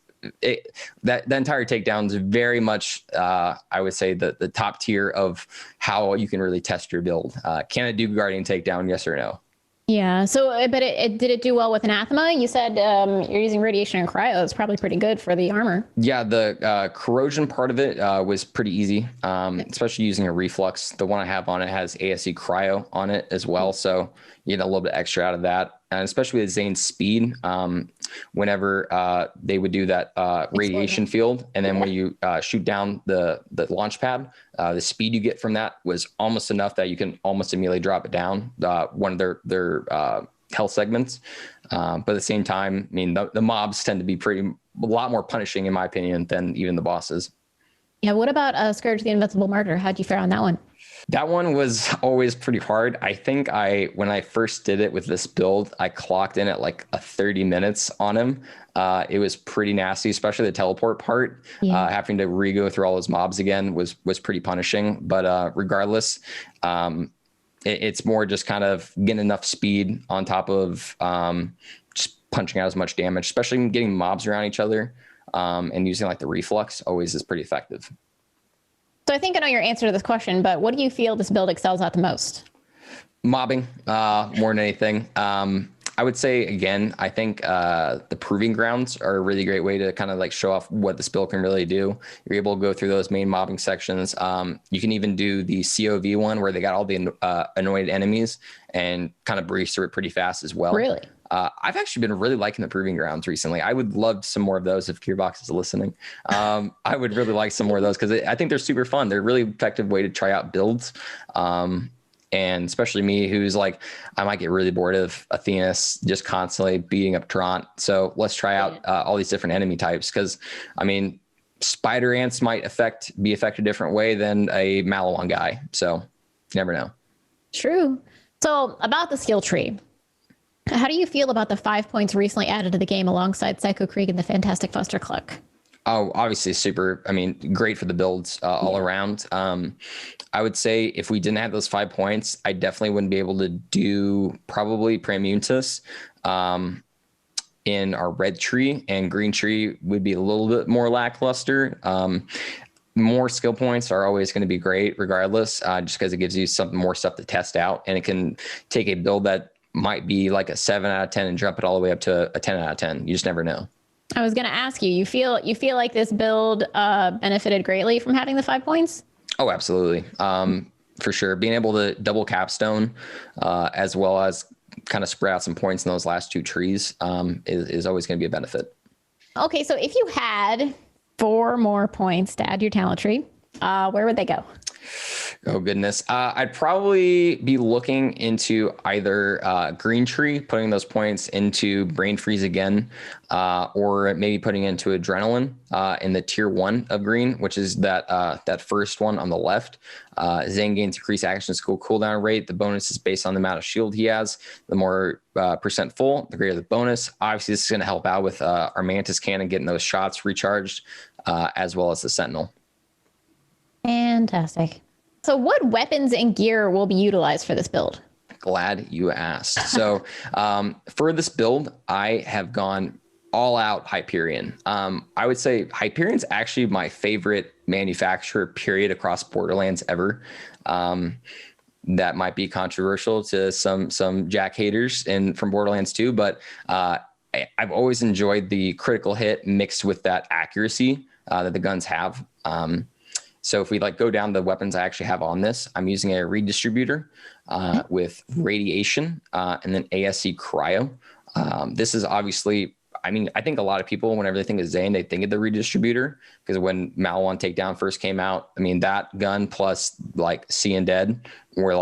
that entire takedown is very much, I would say, the top tier of how you can really test your build. Can it do guardian takedown? Yes or no? Yeah. So, but did it do well with anathema? You said you're using radiation and cryo. It's probably pretty good for the armor. Yeah, the corrosion part of it was pretty easy, especially using a reflux. The one I have on it has ASE cryo on it as well, so you get a little bit extra out of that. And especially with Zane's speed, whenever they would do that radiation field, and then when you shoot down the launch pad, the speed you get from that was almost enough that you can almost immediately drop it down one of their health segments. But at the same time, I mean, the mobs tend to be a lot more punishing, in my opinion, than even the bosses. Yeah. What about Scourge the Invincible Martyr? How'd you fare on that one? That one was always pretty hard. I think when I first did it with this build, I clocked in at like 30 minutes on him. It was pretty nasty, especially the teleport part. Having to re-go through all those mobs again was pretty punishing. But regardless, it's more just kind of getting enough speed on top of just punching out as much damage, especially getting mobs around each other, and using like the reflux always is pretty effective. So I think I know your answer to this question, but what do you feel this build excels at the most? Mobbing, more than anything. I would say, again, I think the proving grounds are a really great way to kind of like show off what this build can really do. You're able to go through those main mobbing sections. You can even do the COV one where they got all the anointed enemies and kind of breeze through it pretty fast as well. Really? I've actually been really liking the proving grounds recently. I would love some more of those if Gearbox is listening. I would really like some more of those because I think they're super fun. They're a really effective way to try out builds. And especially me, who's like, I might get really bored of Athena's just constantly beating up Trant. So let's try out all these different enemy types. Because, I mean, spider ants might be affected a different way than a Malawan guy. So you never know. True. So about the skill tree. How do you feel about the 5 points recently added to the game alongside Psycho Krieg and the Fantastic Fuster Cluck? Oh, obviously super. I mean, great for the builds all around. I would say if we didn't have those 5 points, I definitely wouldn't be able to do probably Praemuntus in our red tree, and green tree would be a little bit more lackluster. More skill points are always going to be great regardless, just because it gives you some more stuff to test out, and it can take a build that might be like a 7 out of 10 and jump it all the way up to a 10 out of 10. You just never know. I was going to ask you, you feel like this build benefited greatly from having the 5 points? Oh, absolutely. For sure. Being able to double capstone, as well as kind of spread out some points in those last two trees, is always going to be a benefit. Okay. So if you had 4 more points to add to your talent tree, where would they go? Oh, goodness. I'd probably be looking into either green tree, putting those points into brain freeze again, or maybe putting into adrenaline in the tier 1 of green, which is that first one on the left. Zane gains increased action skill cooldown rate. The bonus is based on the amount of shield he has. The more percent full, the greater the bonus. Obviously, this is going to help out with our Mantis Cannon getting those shots recharged, as well as the Sentinel. Fantastic. So what weapons and gear will be utilized for this build? Glad you asked. So for this build, I have gone all out Hyperion. I would say Hyperion's actually my favorite manufacturer period across Borderlands ever. That might be controversial to some Jack haters from Borderlands 2, but I've always enjoyed the critical hit mixed with that accuracy that the guns have. So if we go down the weapons I actually have on this, I'm using a redistributor with radiation and then ASE cryo. This is obviously, I think a lot of people, whenever they think of Zane, they think of the redistributor, because when Malawan Takedown first came out, that gun plus C and Dead were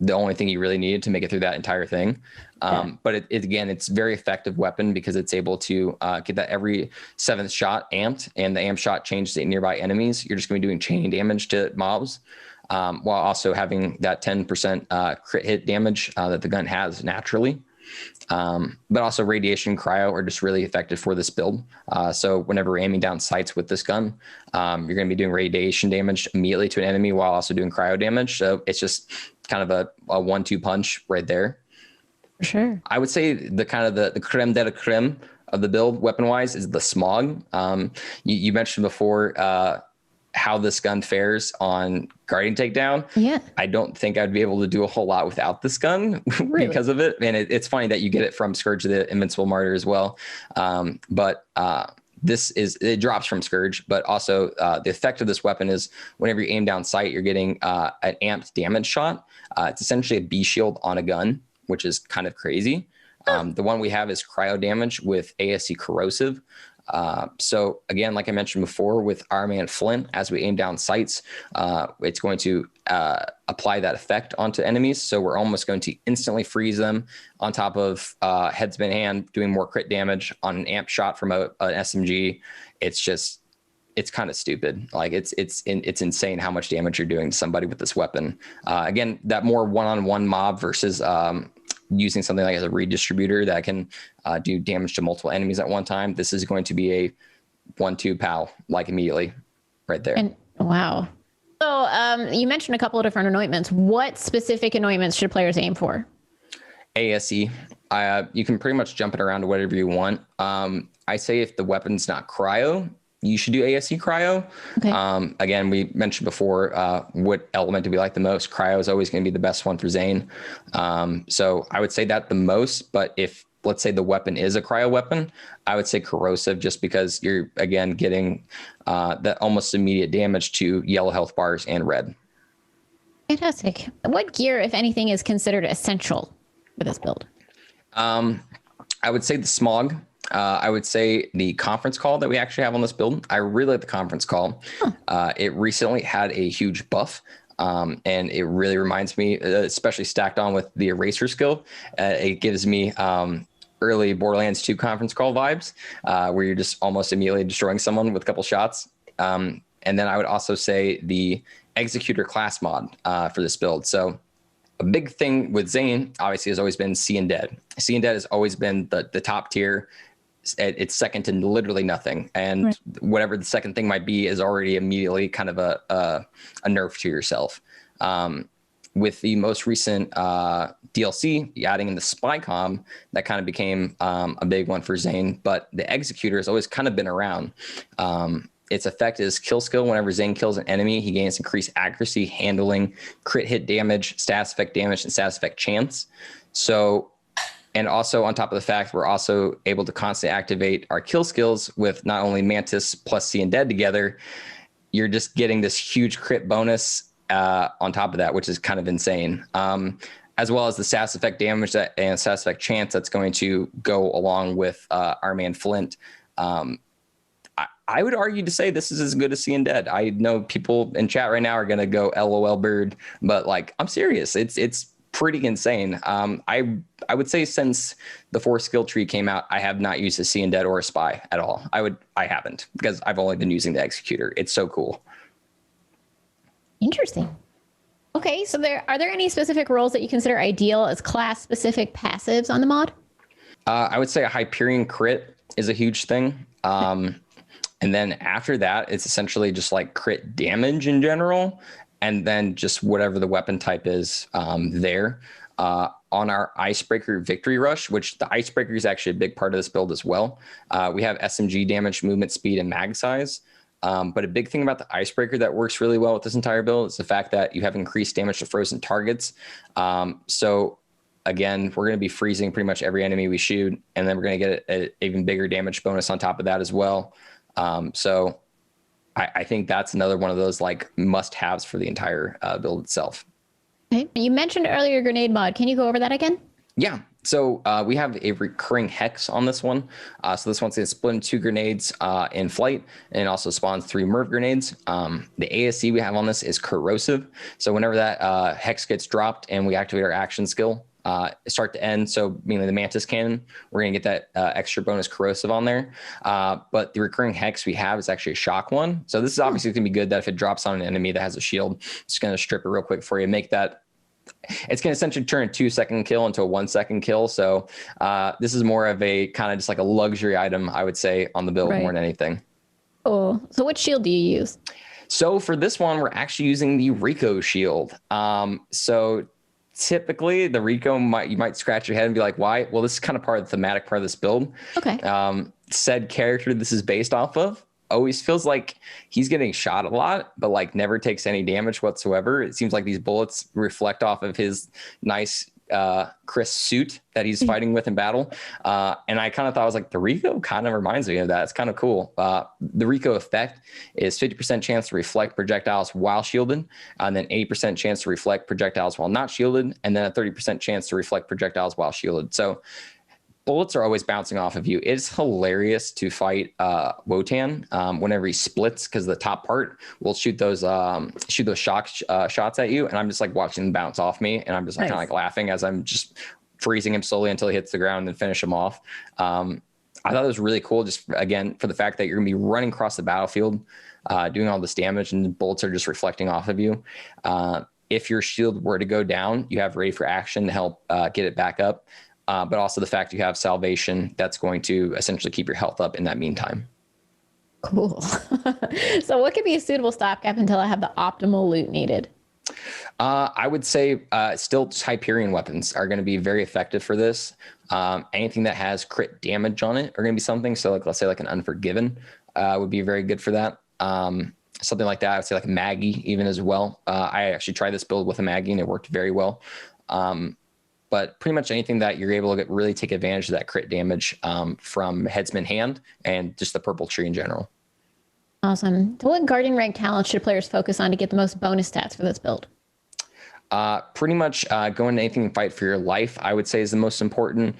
the only thing you really needed to make it through that entire thing. But again, it's a very effective weapon because it's able to get that every 7th shot amped, and the amp shot changes to nearby enemies. You're just going to be doing chaining damage to mobs, while also having that 10% crit hit damage that the gun has naturally. But also radiation, cryo are just really effective for this build. So whenever we're aiming down sights with this gun, you're going to be doing radiation damage immediately to an enemy while also doing cryo damage. So it's just kind of a 1-2 punch right there. Sure. I would say the creme de la creme of the build weapon wise is the smog. You mentioned before how this gun fares on guardian takedown. Yeah. I don't think I'd be able to do a whole lot without this gun because of it. And it's funny that you get it from Scourge the Invincible Martyr as well. But it drops from Scourge, but also the effect of this weapon is whenever you aim down sight, you're getting an amped damage shot. It's essentially a B shield on a gun, which is kind of crazy. The one we have is cryo damage with ASC corrosive. So again, like I mentioned before, with Iron Man Flint, as we aim down sights, it's going to apply that effect onto enemies. So we're almost going to instantly freeze them on top of headspin hand, doing more crit damage on an amp shot from an SMG. It's kind of stupid. Like it's insane how much damage you're doing to somebody with this weapon. Again, that more one-on-one mob versus using something like as a redistributor that can do damage to multiple enemies at one time. This is going to be a 1-2 pow, like immediately right there. And wow. So you mentioned a couple of different anointments. What specific anointments should players aim for? ASE. You can pretty much jump it around to whatever you want. I say if the weapon's not cryo, you should do ASE cryo. Okay. Again, we mentioned before, what element do we like the most? Cryo is always going to be the best one for Zane. So I would say that the most, but if let's say the weapon is a cryo weapon, I would say corrosive, just because you're again getting that almost immediate damage to yellow health bars and red. Fantastic. What gear, if anything, is considered essential for this build? I would say the smog. I would say the conference call that we actually have on this build. I really like the conference call. It recently had a huge buff, and it really reminds me, especially stacked on with the eraser skill, it gives me early Borderlands 2 conference call vibes, where you're just almost immediately destroying someone with a couple shots. And then I would also say the executor class mod for this build. So a big thing with Zane, obviously, has always been See and Dead. See and Dead has always been the top tier. It's second to literally nothing. And right. Whatever the second thing might be is already immediately kind of a nerf to yourself. With the most recent DLC, adding in the spy comm, that kind of became a big one for Zane. But the executor has always kind of been around. Its effect is kill skill. Whenever Zane kills an enemy, he gains increased accuracy, handling, crit hit damage, status effect damage, and status effect chance. So, and also on top of the fact, we're also able to constantly activate our kill skills with not only Mantis plus See and Dead together. You're just getting this huge crit bonus on top of that, which is kind of insane. As well as the status effect damage and status effect chance that's going to go along with our man Flint. I would argue to say this is as good as See and Dead. I know people in chat right now are going to go LOL bird, but like, I'm serious. It's pretty insane. I would say since the 4 skill tree came out, I have not used a See and Dead or a spy at all. I haven't, because I've only been using the executor. It's so cool. Interesting. Okay, so are there any specific roles that you consider ideal as class specific passives on the mod? I would say a Hyperion crit is a huge thing. And then after that, it's essentially just like crit damage in general. And then just whatever the weapon type is there. On our Icebreaker Victory Rush, which the Icebreaker is actually a big part of this build as well. We have SMG damage, movement speed, and mag size. But a big thing about the Icebreaker that works really well with this entire build is the fact that you have increased damage to frozen targets. So again, we're going to be freezing pretty much every enemy we shoot. And then we're going to get an even bigger damage bonus on top of that as well. So I think that's another one of those like must-haves for the entire build itself. Okay. You mentioned earlier grenade mod. Can you go over that again? Yeah. So we have a recurring hex on this one. So this one's going to split into 2 grenades in flight, and it also spawns 3 MIRV grenades. The ASC we have on this is corrosive. So whenever that hex gets dropped and we activate our action skill, start to end, so meaning the Mantis Cannon, we're going to get that extra bonus corrosive on there. But the recurring hex we have is actually a shock one. So this is obviously going to be good that if it drops on an enemy that has a shield, it's going to strip it real quick for you, make that. It's going to essentially turn a 2-second kill into a 1-second kill. So this is more of a kind of just like a luxury item, I would say, on the build more than anything. Oh, so what shield do you use? So for this one, we're actually using the Rico shield. So typically the Rico you might scratch your head and be like, why? Well, this is kind of part of the thematic part of this build. Okay. Said character this is based off of always feels like he's getting shot a lot, but like never takes any damage whatsoever. It seems like these bullets reflect off of his nice crisp suit that he's fighting with in battle. And I kind of thought, I was like, the Rico kind of reminds me of that. It's kind of cool. The Rico effect is 50% chance to reflect projectiles while shielded, and then 80% chance to reflect projectiles while not shielded, and then a 30% chance to reflect projectiles while shielded. So bullets are always bouncing off of you. It's hilarious to fight Wotan whenever he splits, because the top part will shoot those shots at you, and I'm just like watching them bounce off me, and I'm just like kind of like laughing as I'm just freezing him slowly until he hits the ground and then finish him off. I thought it was really cool, just again for the fact that you're gonna be running across the battlefield, doing all this damage, and the bullets are just reflecting off of you. If your shield were to go down, you have ready for action to help get it back up. But also the fact you have salvation, that's going to essentially keep your health up in that meantime. Cool. So what could be a suitable stopgap until I have the optimal loot needed? I would say still Hyperion weapons are going to be very effective for this. Anything that has crit damage on it are going to be something. So like, let's say like an Unforgiven would be very good for that. Something like that. I would say like Maggie even as well. I actually tried this build with a Maggie and it worked very well. But pretty much anything that you're able to really take advantage of that crit damage from Headsman Hand and just the purple tree in general. Awesome. What guardian rank talents should players focus on to get the most bonus stats for this build? Pretty much going to anything and fight for your life, I would say, is the most important,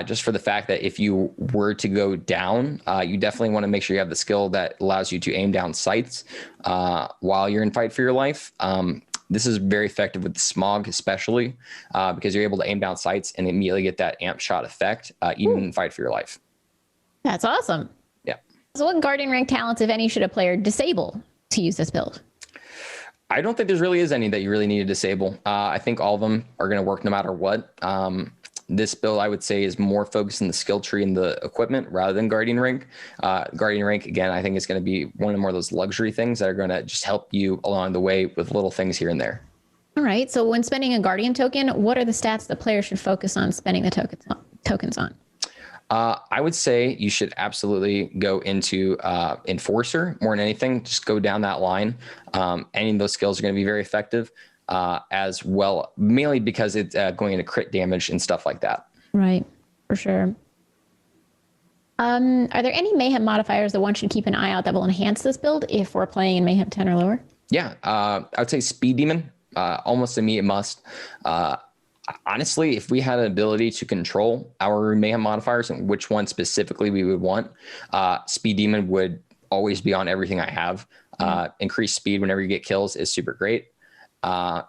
just for the fact that if you were to go down, you definitely want to make sure you have the skill that allows you to aim down sights while you're in fight for your life. This is very effective with the smog, especially because you're able to aim down sights and immediately get that amp shot effect, even in fight for your life. That's awesome. Yeah. So what guardian rank talents, if any, should a player disable to use this build? I don't think there really is any that you really need to disable. I think all of them are going to work no matter what. This build, I would say, is more focused in the skill tree and the equipment rather than Guardian Rank. Guardian Rank, again, I think is going to be one of more of those luxury things that are going to just help you along the way with little things here and there. All right. So when spending a Guardian token, what are the stats the player should focus on spending the tokens on? I would say you should absolutely go into Enforcer more than anything. Just go down that line. Any of those skills are going to be very effective. As well, mainly because it's going into crit damage and stuff like that. Right, for sure. Are there any Mayhem modifiers that one should keep an eye out that will enhance this build if we're playing in Mayhem 10 or lower? Yeah, I would say Speed Demon, almost a me must. Honestly, if we had an ability to control our Mayhem modifiers and which one specifically we would want, Speed Demon would always be on everything I have. Increased speed whenever you get kills is super great.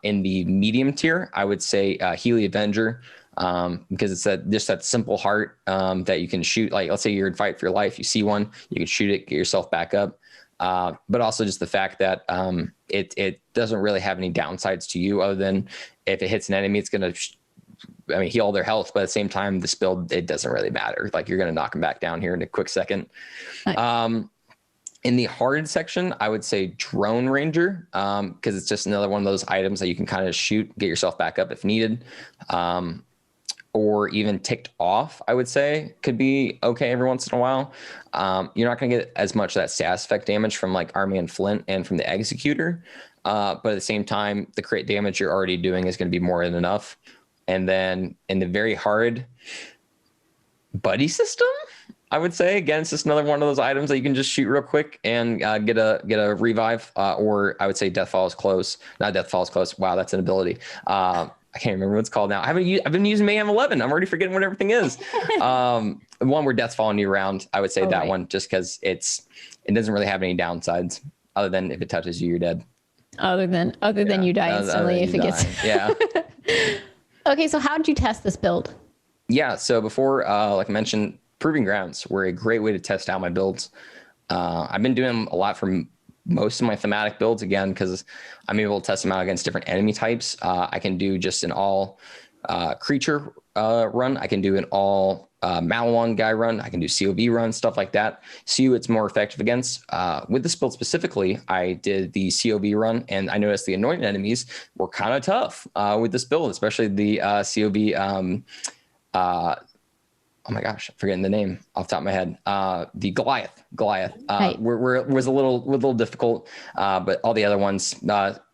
In the medium tier, I would say Healy Avenger, because it's just that simple heart that you can shoot. Like, let's say you're in fight for your life, you see one, you can shoot it, get yourself back up. But also just the fact that it doesn't really have any downsides to you other than if it hits an enemy, it's going to, heal all their health. But at the same time, this build, it doesn't really matter. Like, you're going to knock them back down here in a quick second. Nice. In the hard section, I would say Drone Ranger, because it's just another one of those items that you can kind of shoot, get yourself back up if needed. Or even Ticked Off, I would say, could be okay every once in a while. You're not going to get as much of that status effect damage from like Army and Flint and from the Executor. But at the same time, the crit damage you're already doing is going to be more than enough. And then in the very hard buddy system, I would say, again, it's just another one of those items that you can just shoot real quick and get a revive. Or I would say Death Falls Close. Not Death Falls Close. Wow, that's an ability. I can't remember what it's called now. I've been using Mayhem 11. I'm already forgetting what everything is. One where death's following you around. I would say that one, just because it doesn't really have any downsides other than if it touches you, you're dead. Other than you die instantly if it gets. Yeah. Okay, so how did you test this build? Yeah. So before, like I mentioned, proving grounds were a great way to test out my builds. I've been doing a lot for most of my thematic builds, again, because I'm able to test them out against different enemy types. I can do just an all creature run. I can do an all Malawan guy run. I can do COV run, stuff like that. See who it's more effective against. With this build specifically, I did the COV run, and I noticed the anointed enemies were kind of tough with this build, especially the COV. Oh my gosh, I'm forgetting the name off the top of my head. The Goliath right. was a little difficult, but all the other ones,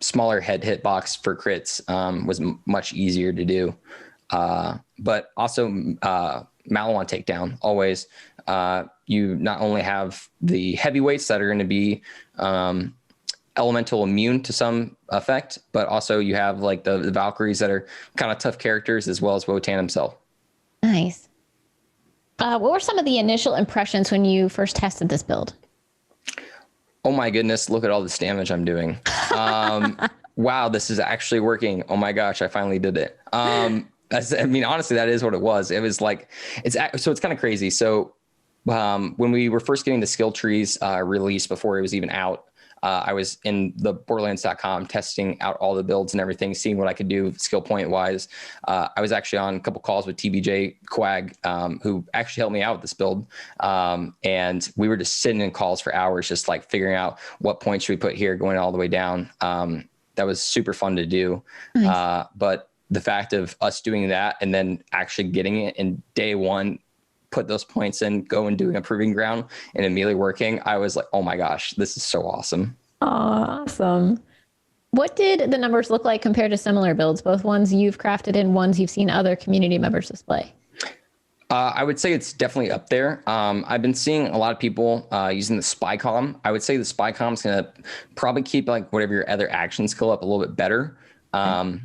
smaller head hitbox for crits, was much easier to do. But also Malawan takedown, always. You not only have the heavyweights that are going to be elemental immune to some effect, but also you have like the Valkyries that are kind of tough characters, as well as Wotan himself. Nice. What were some of the initial impressions when you first tested this build? Oh my goodness, look at all this damage I'm doing. Wow, this is actually working. Oh my gosh, I finally did it. I mean, honestly, that is what it was. It was like, it's kind of crazy. So when we were first getting the skill trees released before it was even out, I was in the Borderlands.com testing out all the builds and everything, seeing what I could do skill point wise. I was actually on a couple calls with TBJ Quag, who actually helped me out with this build. And we were just sitting in calls for hours, just like figuring out what points should we put here, going all the way down. That was super fun to do. Nice. But the fact of us doing that and then actually getting it in day one, put those points in, go and doing a proving ground and immediately working, I was like, oh my gosh, this is so awesome. Awesome. What did the numbers look like compared to similar builds, both ones you've crafted and ones you've seen other community members display? I would say it's definitely up there. I've been seeing a lot of people using the spy column. I would say the spy column is going to probably keep like whatever your other action skill up a little bit better. A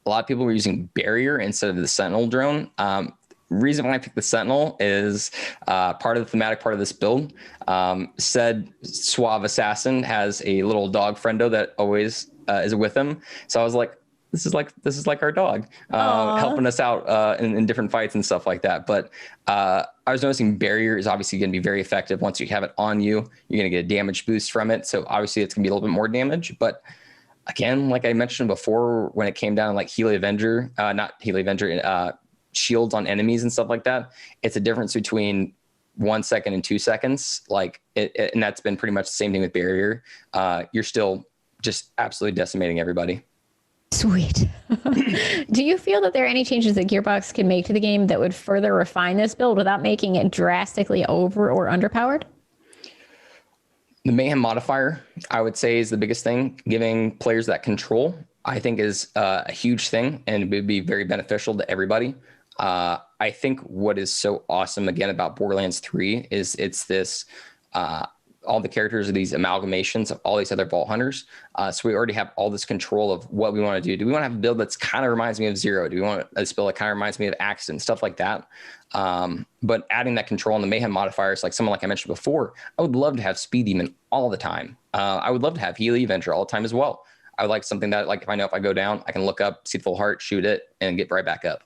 lot of people were using barrier instead of the sentinel drone. Reason why I picked the Sentinel is part of the thematic part of this build. Said suave assassin has a little dog friendo that always is with him. So I was like, this is like our dog, helping us out in different fights and stuff like that. But I was noticing barrier is obviously going to be very effective. Once you have it on you, you're going to get a damage boost from it. So obviously it's going to be a little bit more damage. But again, like I mentioned before, when it came down like shields on enemies and stuff like that, it's a difference between 1 second and 2 seconds. Like and that's been pretty much the same thing with barrier. You're still just absolutely decimating everybody. Sweet. Do you feel that there are any changes that Gearbox can make to the game that would further refine this build without making it drastically over or underpowered? The Mayhem modifier, I would say, is the biggest thing. Giving players that control, I think, is a huge thing, and it would be very beneficial to everybody. I think what is so awesome again about Borderlands 3 is it's this, all the characters are these amalgamations of all these other Vault Hunters. So we already have all this control of what we want to do. Do we want to have a build that's kind of reminds me of Zero? Do we want a build that kind of reminds me of Accident, stuff like that? But adding that control in the Mayhem modifiers, like someone like I mentioned before, I would love to have Speed Demon all the time. I would love to have Healy Avenger all the time as well. I would like something that, like, if I know if I go down, I can look up, see the full heart, shoot it, and get right back up.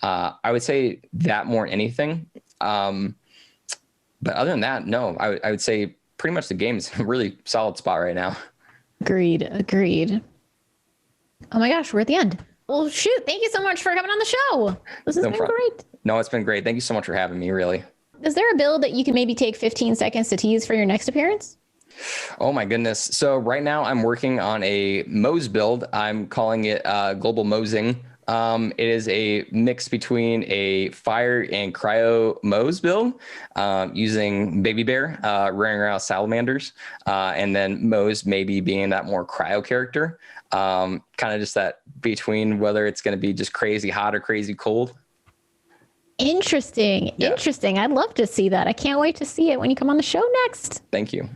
I would say that more than anything. But other than that, no, I would say pretty much the game is a really solid spot right now. Agreed. Oh my gosh, we're at the end. Well, shoot. Thank you so much for coming on the show. This has been great. No, it's been great. Thank you so much for having me, really. Is there a build that you can maybe take 15 seconds to tease for your next appearance? Oh my goodness. So right now I'm working on a Mose build. I'm calling it Global Mosing. It is a mix between a fire and cryo Mose build, using Baby Bear, running around salamanders, and then Mose maybe being that more cryo character. Kind of just that between whether it's going to be just crazy hot or crazy cold. Interesting. Yeah. Interesting. I'd love to see that. I can't wait to see it when you come on the show next. Thank you.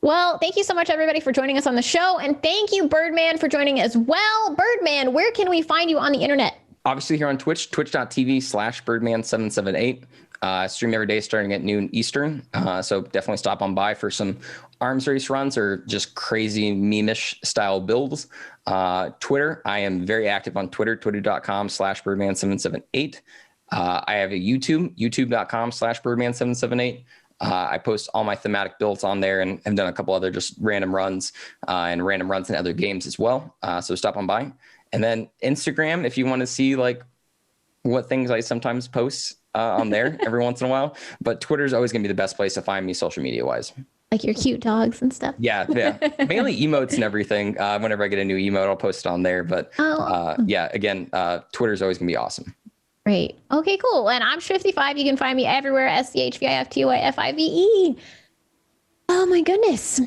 Well, thank you so much, everybody, for joining us on the show. And thank you, Byrdman, for joining as well. Byrdman, where can we find you on the internet? Obviously here on Twitch, twitch.tv/Byrdman778. Stream every day starting at noon Eastern. So definitely stop on by for some arms race runs or just crazy meme-ish style builds. Twitter, I am very active on Twitter, twitter.com/Byrdman778. I have a youtube.com/Byrdman778. I post all my thematic builds on there and have done a couple other just random runs and random runs in other games as well. So stop on by. And then Instagram, if you want to see like what things I sometimes post on there every once in a while. But Twitter is always going to be the best place to find me social media wise. Like your cute dogs and stuff. Yeah. Mainly emotes and everything. Whenever I get a new emote, I'll post it on there. But yeah, again, Twitter is always going to be awesome. Great. Okay, cool. And I'm SchviftyFive. You can find me everywhere. SchviftyFive. Oh my goodness.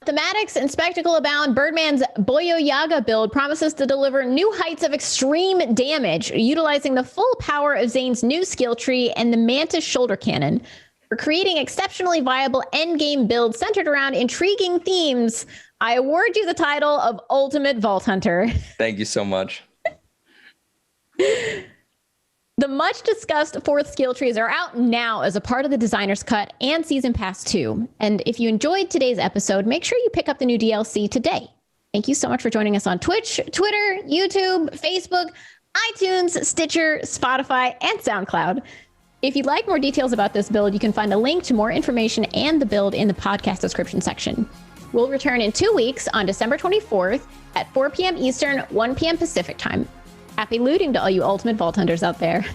Thematics and spectacle abound. Byrdman's Boyo Yaga build promises to deliver new heights of extreme damage, utilizing the full power of Zane's new skill tree and the Mantis shoulder cannon. For creating exceptionally viable endgame builds centered around intriguing themes, I award you the title of Ultimate Vault Hunter. Thank you so much. The much discussed fourth skill trees are out now as a part of the Designer's Cut and Season Pass 2. And if you enjoyed today's episode, make sure you pick up the new DLC today. Thank you so much for joining us on Twitch, Twitter, YouTube, Facebook, iTunes, Stitcher, Spotify, and SoundCloud. If you'd like more details about this build, you can find a link to more information and the build in the podcast description section. We'll return in 2 weeks on December 24th at 4 p.m. Eastern, 1 p.m. Pacific time. Happy looting to all you Ultimate Vault Hunters out there.